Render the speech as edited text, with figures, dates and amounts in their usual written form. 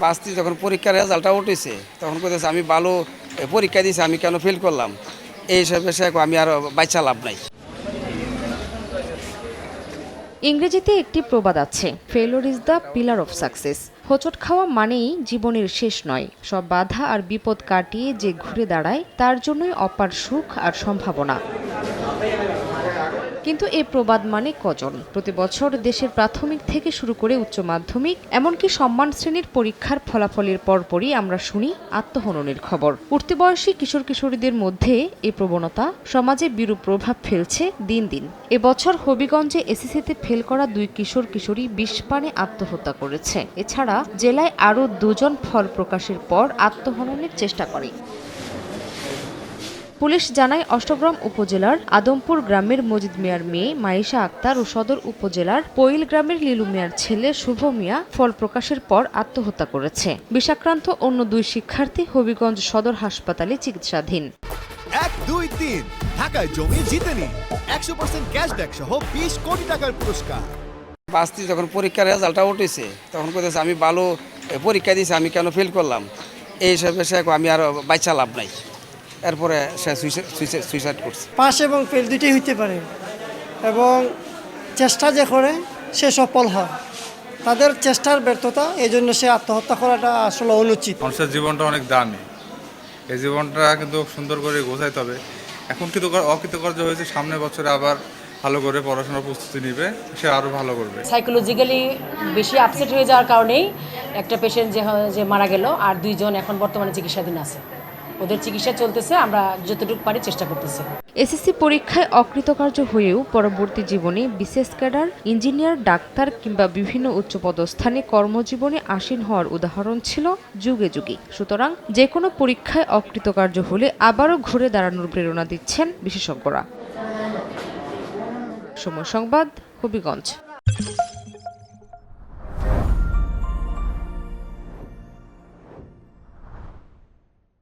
বাসটি যখন পরীক্ষার রেজাল্টটা উঠেছে তখন কইতেছে আমি ভালো পরীক্ষা দিয়েছি, আমি কেন ফেল করলাম, এইসব বিষয়ে আমি আর বাইচা লাভ নাই। ইংরেজিতে একটি প্রবাদ আছে, failure is the pillar of success. হোঁচট খাওয়া মানেই জীবনের শেষ নয়, সব বাধা আর বিপদ কাটিয়ে যে ঘুরে দাঁড়ায় তার জন্যই অপার সুখ আর সম্ভাবনা। কিন্তু এই প্রবাদ মানে কজন? প্রতি বছর দেশের প্রাথমিক থেকে শুরু করে উচ্চ মাধ্যমিক এমনকি সম্মান শ্রেণীর পরীক্ষার ফলাফলের পরপরই আমরা শুনি আত্মহননের খবর। উঠতি বয়সী কিশোর কিশোরীদের মধ্যে এই প্রবণতা সমাজে বিরূপ প্রভাব ফেলছে দিন দিন। এবছর হবিগঞ্জে এসএসসিতে ফেল করা 2 কিশোর কিশোরী বিষপানে আত্মহত্যা করেছে। এছাড়া জেলায় আরও 2 জন ফল প্রকাশের পর আত্মহননের চেষ্টা করে। পুলিশ জানায় অষ্টগ্রাম উপজেলার আদমপুর গ্রামের মজিদ মিয়ার মেয়ে মাইশা আক্তার ও সদর উপজেলার পইল গ্রামের লিলু মিয়ার ছেলে শুভ মিয়া ফল প্রকাশের পর আত্মহত্যা করেছে। বিষাক্রান্ত অন্য 2 শিক্ষার্থী হবিগঞ্জ সদর হাসপাতালে চিকিৎসাধীন। 1, 2, 3 ঢাকায় জমি জিতে নিন 100% ক্যাশব্যাক সহ 20 কোটি টাকার পুরস্কার। বাসটি যখন পরীক্ষার রেজাল্টটা উঠেছে তখন কইতেছে আমি ভালো পরীক্ষা দিয়েছি, আমি কেন ফেল করলাম, এইসব বিষয়ে আমি আর বাইচা লাভ নাই। এরপরে সে সুইসাইড করছে। পাস এবং ফেল দুইটাই হইতে পারে এবং চেষ্টা যে করে সে সফল হয়, তাদের চেষ্টার ব্যর্থতা, এই জন্য সে আত্মহত্যা করাটা আসলে অনুচিত। মানুষের জীবনটা অনেক দামি, এই জীবনটা কিন্তু সুন্দর করে গোছাইতে হবে। এখন কিন্তু অকৃতকার্য হয়েছে, সামনের বছরে আবার ভালো করে পড়াশোনার প্রস্তুতি নেবে, সে আরও ভালো করবে। সাইকোলজিক্যালি বেশি আপসেট হয়ে যাওয়ার কারণেই একটা পেশেন্ট যে মারা গেল, আর 2 জন এখন বর্তমানে চিকিৎসাধীন আছে। ওদের চিকিৎসা চলতেছে, আমরা যতটুকু পারি চেষ্টা করতেছি। এসএসসি পরীক্ষায় অকৃতকার্য হয়েও পরবর্তী জীবনে বিশেষ ক্যাডার, ইঞ্জিনিয়ার, ডাক্তার কিংবা বিভিন্ন উচ্চপদস্থানে কর্মজীবনে আসীন হওয়ার উদাহরণ ছিল যুগে যুগে। সুতরাং যে কোনো পরীক্ষায় অকৃতকার্য হলে আবারও ঘুরে দাঁড়ানোর প্রেরণা দিচ্ছেন বিশেষজ্ঞরা। সময় সংবাদ, হবিগঞ্জ।